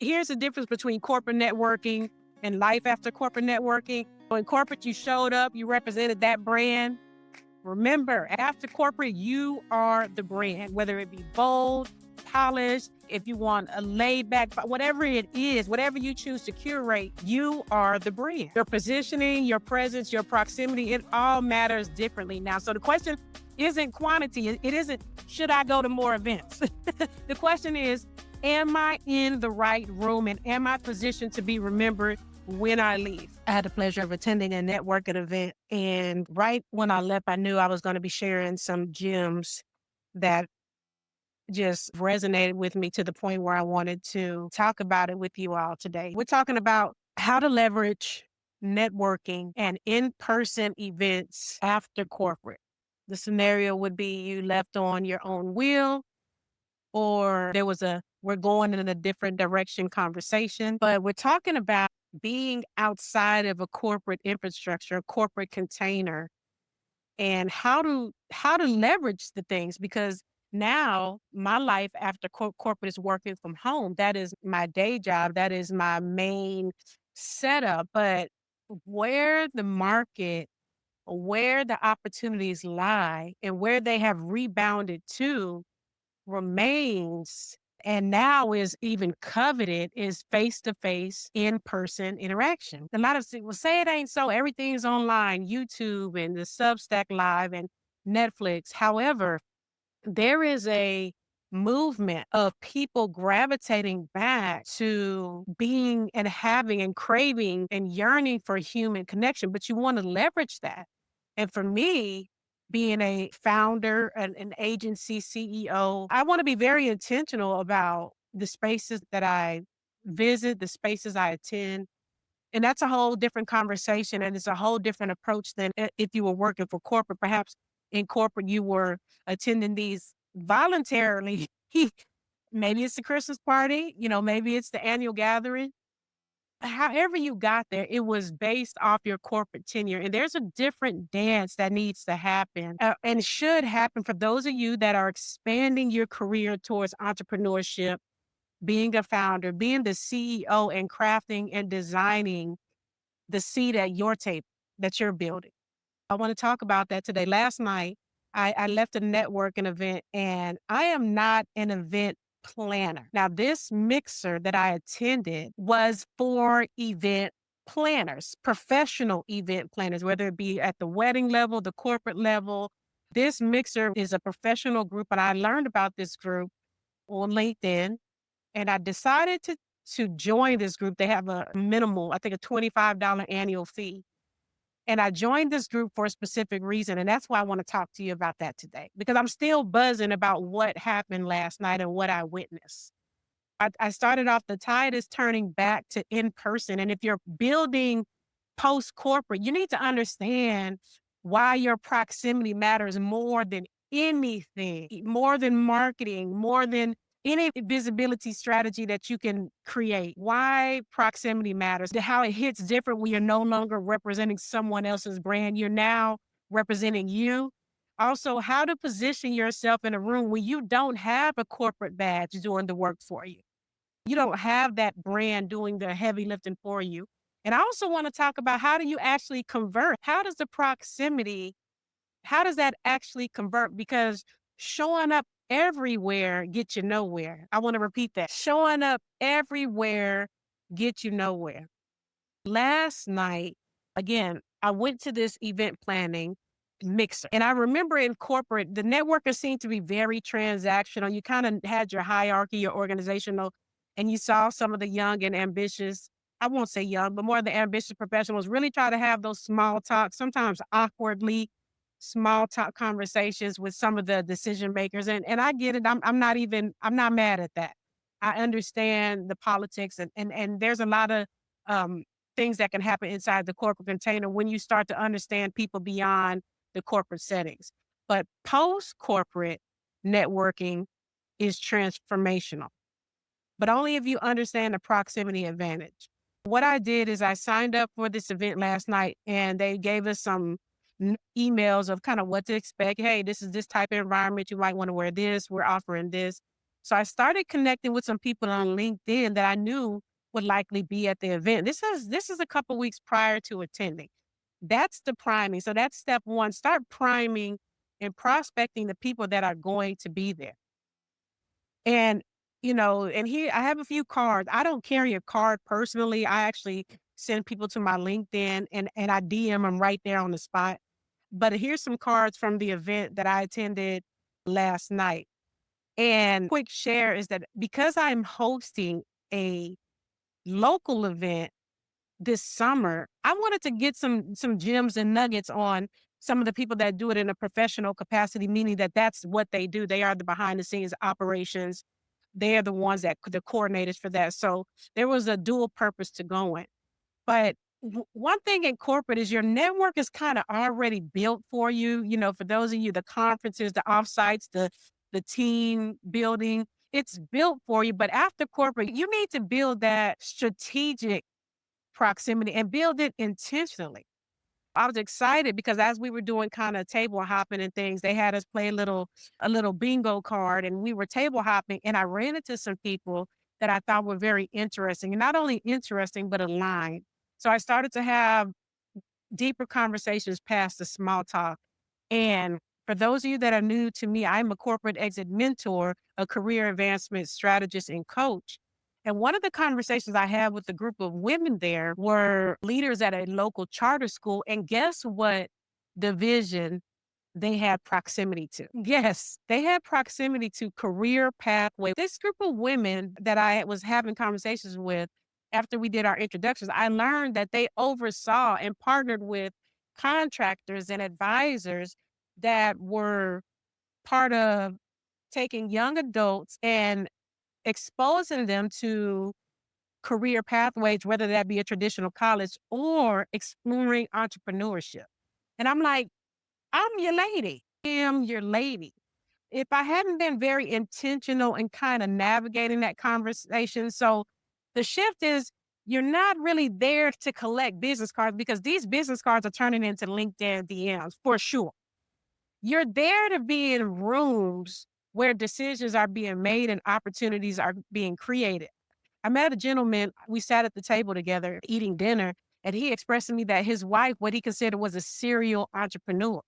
Here's the difference between corporate networking and life after corporate networking. In corporate, you showed up, you represented that brand. Remember, after corporate, you are the brand, whether it be bold, polished, if you want a laid back, whatever it is, whatever you choose to curate, you are the brand. Your positioning, your presence, your proximity, it all matters differently now. So the question isn't quantity. It isn't, should I go to more events? The question is, am I in the right room and am I positioned to be remembered when I leave? I had the pleasure of attending a networking event. And right when I left, I knew I was going to be sharing some gems that just resonated with me to the point where I wanted to talk about it with you all today. We're talking about how to leverage networking and in-person events after corporate. The scenario would be you left on your own will, or there was we're going in a different direction conversation. But we're talking about being outside of a corporate infrastructure, a corporate container, and how to leverage the things, because now my life after corporate is working from home. That is my day job. That is my main setup. But where the market, where the opportunities lie, and where they have rebounded to remains and now is even coveted is face-to-face, in-person interaction. A lot of people say it ain't so. Everything's online, YouTube and the Substack Live and Netflix. However, there is a movement of people gravitating back to being and having and craving and yearning for human connection, but you want to leverage that. And for me, being a founder, an agency CEO, I want to be very intentional about the spaces that I visit, the spaces I attend. And that's a whole different conversation. And it's a whole different approach than if you were working for corporate. Perhaps in corporate, you were attending these voluntarily. Maybe it's the Christmas party, maybe it's the annual gathering. However you got there, it was based off your corporate tenure. And there's a different dance that needs to happen and should happen for those of you that are expanding your career towards entrepreneurship, being a founder, being the CEO, and crafting and designing the seat at your table that you're building. I want to talk about that today. Last night, I left a networking event, and I am not an event planner. Now, this mixer that I attended was for event planners, professional event planners, whether it be at the wedding level, the corporate level. This mixer is a professional group, and I learned about this group on LinkedIn, and I decided to join this group. They have a minimal, I think a $25 annual fee. And I joined this group for a specific reason. And that's why I want to talk to you about that today, because I'm still buzzing about what happened last night and what I witnessed. I started off, the tide is turning back to in person. And if you're building post corporate, you need to understand why your proximity matters more than anything, more than marketing, more than any visibility strategy that you can create. Why proximity matters, how it hits different when you're no longer representing someone else's brand. You're now representing you. Also, how to position yourself in a room where you don't have a corporate badge doing the work for you. You don't have that brand doing the heavy lifting for you. And I also want to talk about, how do you actually convert? How does the proximity, how does that actually convert? Because showing up everywhere gets you nowhere. I want to repeat that. Showing up everywhere gets you nowhere. Last night, again, I went to this event planning mixer. And I remember in corporate, the networkers seemed to be very transactional. You kind of had your hierarchy, your organizational, and you saw some of the young and ambitious, I won't say young, but more of the ambitious professionals really try to have those small talk, sometimes awkwardly small talk conversations with some of the decision makers. And I get it. I'm not mad at that. I understand the politics, and there's a lot of um, things that can happen inside the corporate container when you start to understand people beyond the corporate settings. But post corporate networking is transformational, but only if you understand the proximity advantage. What I did is I signed up for this event last night, and they gave us some emails of kind of what to expect. Hey, this is this type of environment. You might want to wear this. We're offering this. So I started connecting with some people on LinkedIn that I knew would likely be at the event. This is a couple weeks prior to attending. That's the priming. So that's step one. Start priming and prospecting the people that are going to be there. And, and here I have a few cards. I don't carry a card personally. I actually send people to my LinkedIn and I DM them right there on the spot. But here's some cards from the event that I attended last night. And quick share is that because I'm hosting a local event this summer, I wanted to get some gems and nuggets on some of the people that do it in a professional capacity, meaning that that's what they do. They are the behind the scenes operations. They're the ones that the coordinators for that. So there was a dual purpose to going. But one thing in corporate is your network is kind of already built for you. For those of you, the conferences, the offsites, the team building, it's built for you. But after corporate, you need to build that strategic proximity and build it intentionally. I was excited because as we were doing kind of table hopping and things, they had us play a little bingo card and we were table hopping and I ran into some people that I thought were very interesting and not only interesting, but aligned. So I started to have deeper conversations past the small talk. And for those of you that are new to me, I'm a corporate exit mentor, a career advancement strategist and coach. And one of the conversations I had with a group of women there were leaders at a local charter school. And guess what division they had proximity to? Yes, they had proximity to career pathway. This group of women that I was having conversations with after we did our introductions, I learned that they oversaw and partnered with contractors and advisors that were part of taking young adults and exposing them to career pathways, whether that be a traditional college or exploring entrepreneurship. And I'm like, I'm your lady. I am your lady. If I hadn't been very intentional in kind of navigating that conversation. So the shift is you're not really there to collect business cards because these business cards are turning into LinkedIn DMs for sure. You're there to be in rooms where decisions are being made and opportunities are being created. I met a gentleman, we sat at the table together eating dinner, and he expressed to me that his wife, what he considered was a serial entrepreneur.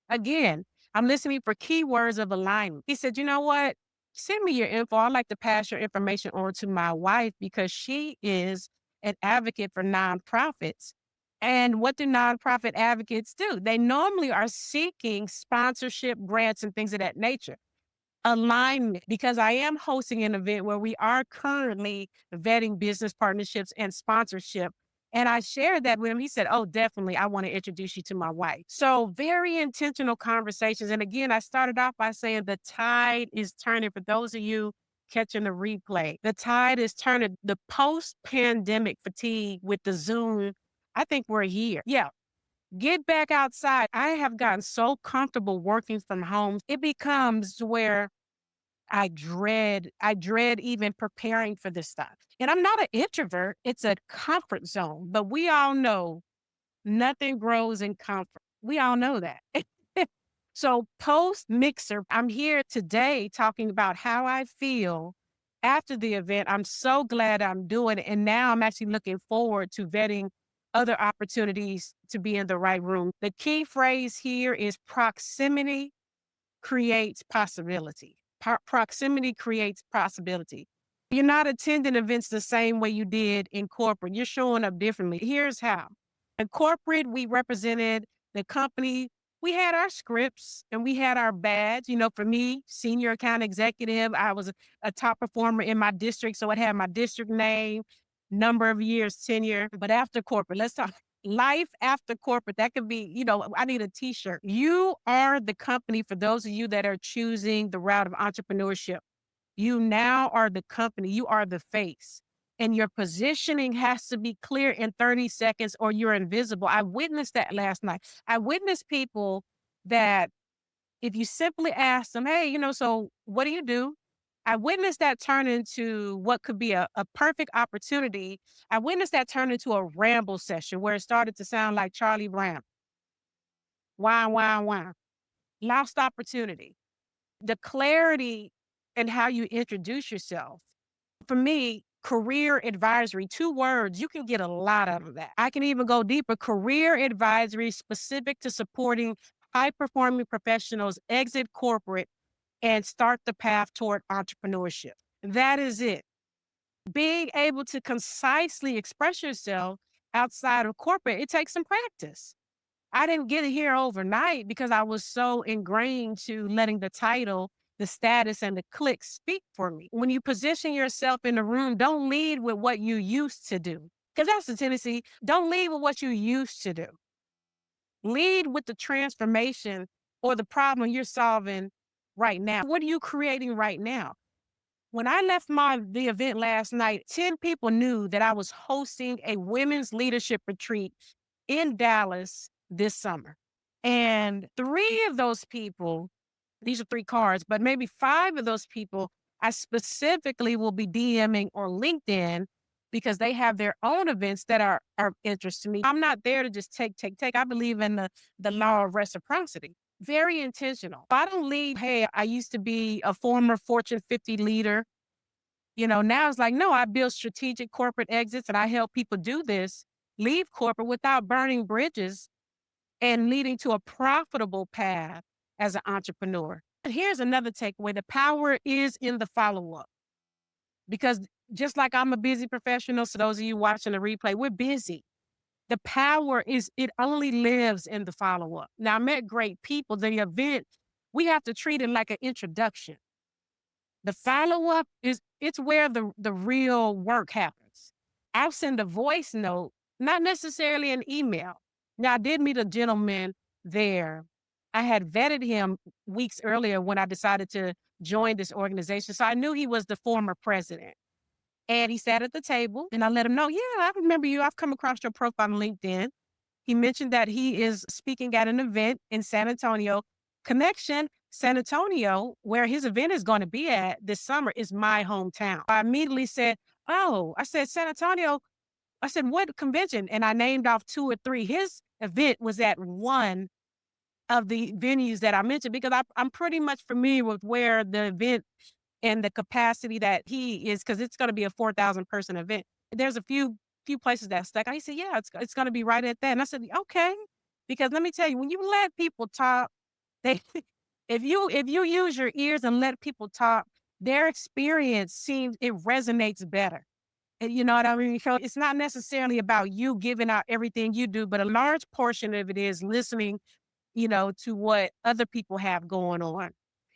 Again, I'm listening for keywords of alignment. He said, you know what? Send me your info. I'd like to pass your information on to my wife because she is an advocate for nonprofits. And what do nonprofit advocates do? They normally are seeking sponsorship, grants, and things of that nature. Alignment, because I am hosting an event where we are currently vetting business partnerships and sponsorship. And I shared that with him. He said, oh, definitely. I want to introduce you to my wife. So very intentional conversations. And again, I started off by saying the tide is turning for those of you catching the replay. The tide is turning. The post-pandemic fatigue with the Zoom, I think we're here. Yeah. Get back outside. I have gotten so comfortable working from home. It becomes where I dread even preparing for this stuff. And I'm not an introvert. It's a comfort zone, but we all know nothing grows in comfort. We all know that. So post mixer, I'm here today talking about how I feel after the event. I'm so glad I'm doing it. And now I'm actually looking forward to vetting other opportunities to be in the right room. The key phrase here is proximity creates possibility. Proximity creates possibility. You're not attending events the same way you did in corporate. You're showing up differently. Here's how. In corporate, we represented the company. We had our scripts and we had our badge. For me, senior account executive, I was a top performer in my district. So it had my district name, number of years, tenure. But after corporate, let's talk life after corporate. That could be, I need a t-shirt. You are the company for those of you that are choosing the route of entrepreneurship. You now are the company. You are the face. And your positioning has to be clear in 30 seconds or you're invisible. I witnessed that last night. I witnessed people that if you simply ask them, hey, so what do you do? I witnessed that turn into what could be a perfect opportunity. I witnessed that turn into a ramble session where it started to sound like Charlie Brown. Wah, wah, wah. Lost opportunity. The clarity and how you introduce yourself. For me, career advisory, 2 words, you can get a lot out of that. I can even go deeper. Career advisory specific to supporting high-performing professionals exit corporate and start the path toward entrepreneurship. That is it. Being able to concisely express yourself outside of corporate, it takes some practice. I didn't get it here overnight because I was so ingrained to letting the title, the status, and the click speak for me. When you position yourself in the room, don't lead with what you used to do. Because that's the tendency. Don't lead with what you used to do. Lead with the transformation or the problem you're solving right now. What are you creating right now? When I left the event last night, 10 people knew that I was hosting a women's leadership retreat in Dallas this summer. And 3 of those people, these are 3 cards, but maybe 5 of those people, I specifically will be DMing or LinkedIn because they have their own events that are of interest to me. I'm not there to just take, take, take. I believe in the law of reciprocity. Very intentional. I don't lead, hey, I used to be a former Fortune 50 leader. Now it's like, no, I build strategic corporate exits and I help people do this, leave corporate without burning bridges and leading to a profitable path as an entrepreneur. And here's another takeaway. The power is in the follow-up because just like I'm a busy professional, so those of you watching the replay, we're busy. The power it only lives in the follow-up. Now, I met great people. The event, we have to treat it like an introduction. The follow-up it's where the real work happens. I'll send a voice note, not necessarily an email. Now, I did meet a gentleman there. I had vetted him weeks earlier when I decided to join this organization. So I knew he was the former president. And he sat at the table and I let him know, yeah, I remember you. I've come across your profile on LinkedIn. He mentioned that he is speaking at an event in San Antonio. Connection, San Antonio, where his event is going to be at this summer, is my hometown. I immediately said, oh, I said, San Antonio. I said, what convention? And I named off 2 or 3. His event was at one of the venues that I mentioned because I'm pretty much familiar with where the event and the capacity that he is, because it's going to be a 4,000 person event. There's a few places that stuck. I said, yeah, it's going to be right at that. And I said, okay, because let me tell you, when you let people talk, they if you use your ears and let people talk, their experience seems it resonates better. And you know what I mean? So it's not necessarily about you giving out everything you do, but a large portion of it is listening, to what other people have going on.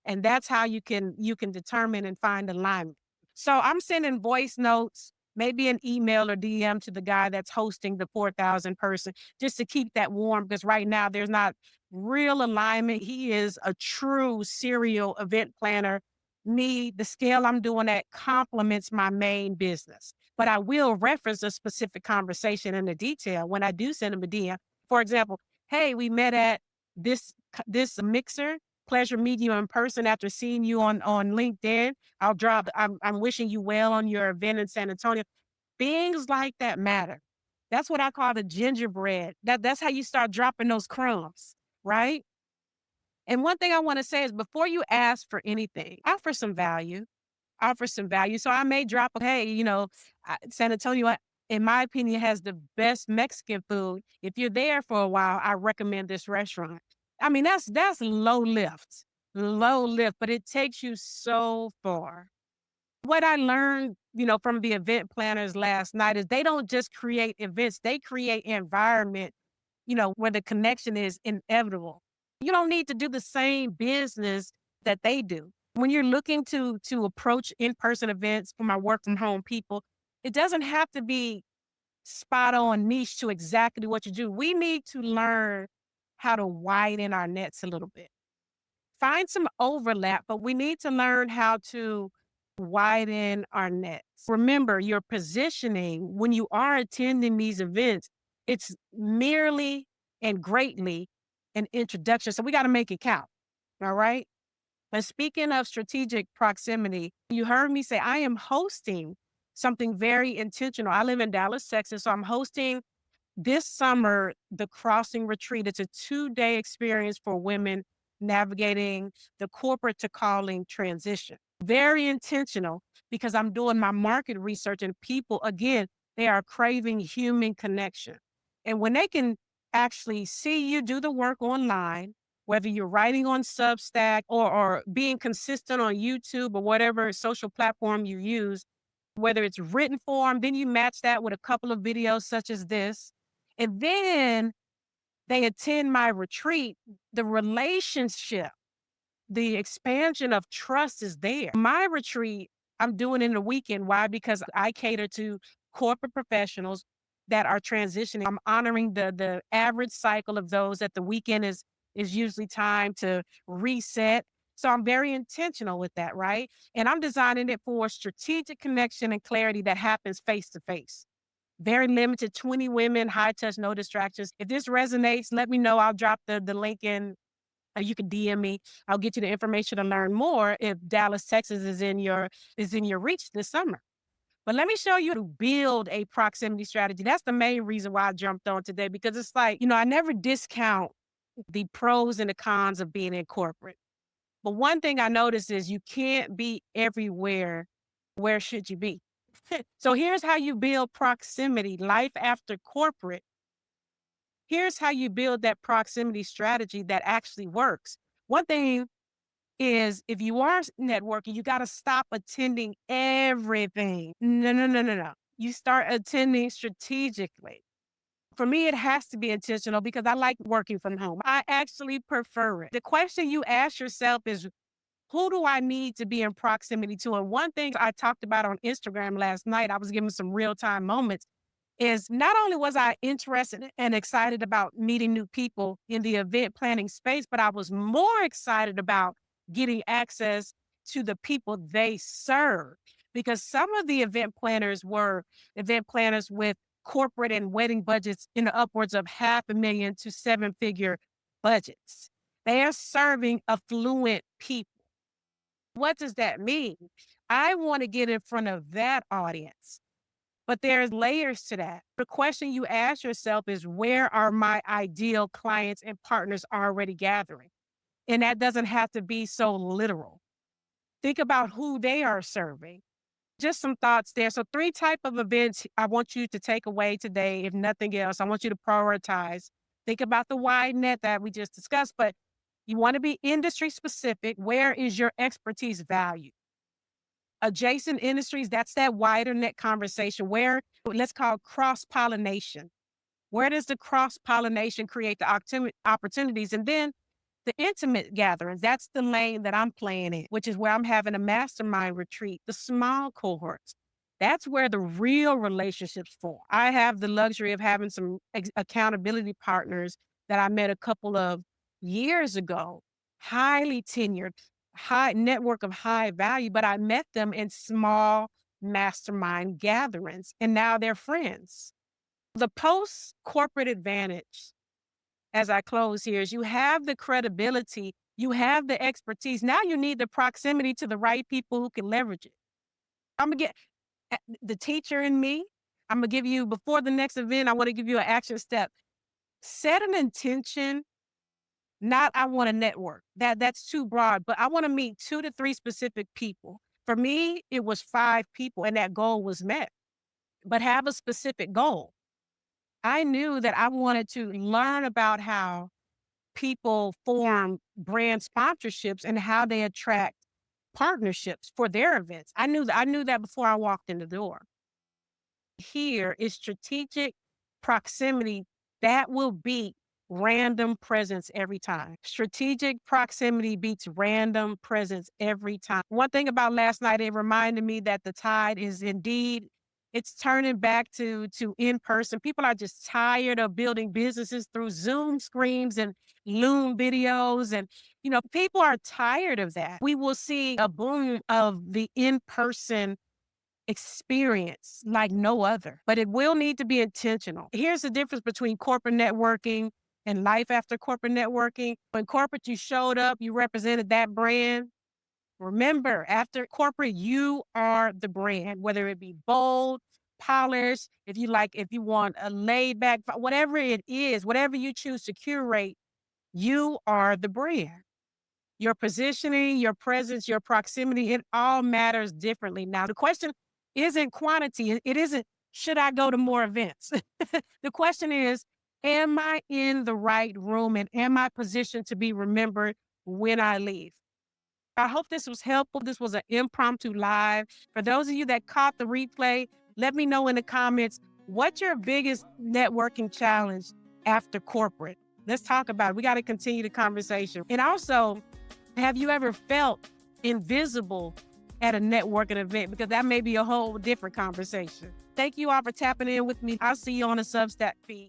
And that's how you can determine and find alignment. So I'm sending voice notes, maybe an email or DM to the guy that's hosting the 4,000 person, just to keep that warm. Because right now there's not real alignment. He is a true serial event planner. Me, the scale I'm doing at complements my main business. But I will reference a specific conversation in the detail when I do send him a DM. For example, hey, we met at this mixer. Pleasure meeting you in person after seeing you on LinkedIn. I'm wishing you well on your event in San Antonio. Things like that matter. That's what I call the gingerbread. That's how you start dropping those crumbs, right? And one thing I want to say is before you ask for anything, offer some value. Offer some value. So I may drop, hey, San Antonio, in my opinion, has the best Mexican food. If you're there for a while, I recommend this restaurant. I mean, that's low lift, but it takes you so far. What I learned, from the event planners last night is they don't just create events, they create environment, where the connection is inevitable. You don't need to do the same business that they do. When you're looking to approach in-person events for my work from home people, it doesn't have to be spot on niche to exactly what you do. We need to learn how to widen our nets a little bit. Find some overlap, but we need to learn how to widen our nets. Remember, your positioning when you are attending these events, it's merely and greatly an introduction. So we got to make it count. All right. And speaking of strategic proximity, you heard me say I am hosting something very intentional. I live in Dallas, Texas, so I'm hosting this summer the Crossing Retreat. It's a 2-day experience for women navigating the corporate to calling transition. Very intentional because I'm doing my market research and people, again, they are craving human connection. And when they can actually see you do the work online, whether you're writing on Substack or being consistent on YouTube or whatever social platform you use, whether it's written form, then you match that with a couple of videos such as this. And then they attend my retreat, the relationship, the expansion of trust is there. My retreat, I'm doing in the weekend. Why? Because I cater to corporate professionals that are transitioning. I'm honoring the average cycle of those that the weekend is usually time to reset. So I'm very intentional with that, right? And I'm designing it for strategic connection and clarity that happens face to face. Very limited, 20 women, high touch, no distractions. If this resonates, let me know. I'll drop the link in. You can DM me. I'll get you the information to learn more if Dallas, Texas is in your reach this summer. But let me show you to build a proximity strategy. That's the main reason why I jumped on today because it's like, I never discount the pros and the cons of being in corporate. But one thing I noticed is you can't be everywhere. Where should you be? So here's how you build proximity, life after corporate. Here's how you build that proximity strategy that actually works. One thing is if you are networking, you got to stop attending everything. No, no, no, no, no. You start attending strategically. For me, it has to be intentional because I like working from home. I actually prefer it. The question you ask yourself is, who do I need to be in proximity to? And one thing I talked about on Instagram last night, I was giving some real time moments is not only was I interested and excited about meeting new people in the event planning space, but I was more excited about getting access to the people they serve. Because some of the event planners were event planners with corporate and wedding budgets in the upwards of 500,000 to 7-figure budgets. They are serving affluent people. What does that mean? I want to get in front of that audience. But there's layers to that. The question you ask yourself is, where are my ideal clients and partners already gathering? And that doesn't have to be so literal. Think about who they are serving. Just some thoughts there. So 3 type of events I want you to take away today. If nothing else, I want you to prioritize. Think about the wide net that we just discussed, but you want to be industry specific. Where is your expertise valued? Adjacent industries, that's that wider net conversation where let's call cross pollination. Where does the cross pollination create the opportunities? And then the intimate gatherings, that's the lane that I'm playing in, which is where I'm having a mastermind retreat, the small cohorts. That's where the real relationships form. I have the luxury of having some accountability partners that I met a couple of years ago, highly tenured, high network of high value, but I met them in small mastermind gatherings and now they're friends. The post corporate advantage as I close here is you have the credibility, you have the expertise. Now you need the proximity to the right people who can leverage it. I'm gonna get the teacher in me. I'm gonna give you before the next event. I want to give you an action step. Set an intention. Not I want to network. That's too broad, but I want to meet 2 to 3 specific people. For me, it was 5 people, and that goal was met. But have a specific goal. I knew that I wanted to learn about how people form brand sponsorships and how they attract partnerships for their events. I knew that before I walked in the door. Here is strategic proximity that will beat random presence every time. Strategic proximity beats random presence every time. One thing about last night, it reminded me that the tide is indeed it's turning back to in person. People are just tired of building businesses through Zoom screens and Loom videos and people are tired of that. We will see a boom of the in person experience like no other, but it will need to be intentional. Here's the difference between corporate networking and life after corporate networking. When corporate, you showed up, you represented that brand. Remember, after corporate, you are the brand, whether it be bold, polished, if you want a laid back, whatever it is, whatever you choose to curate, you are the brand. Your positioning, your presence, your proximity, it all matters differently. Now, the question isn't quantity. It isn't, should I go to more events? The question is, am I in the right room and am I positioned to be remembered when I leave? I hope this was helpful. This was an impromptu live. For those of you that caught the replay, let me know in the comments, what's your biggest networking challenge after corporate? Let's talk about it. We got to continue the conversation. And also, have you ever felt invisible at a networking event? Because that may be a whole different conversation. Thank you all for tapping in with me. I'll see you on the Substack feed.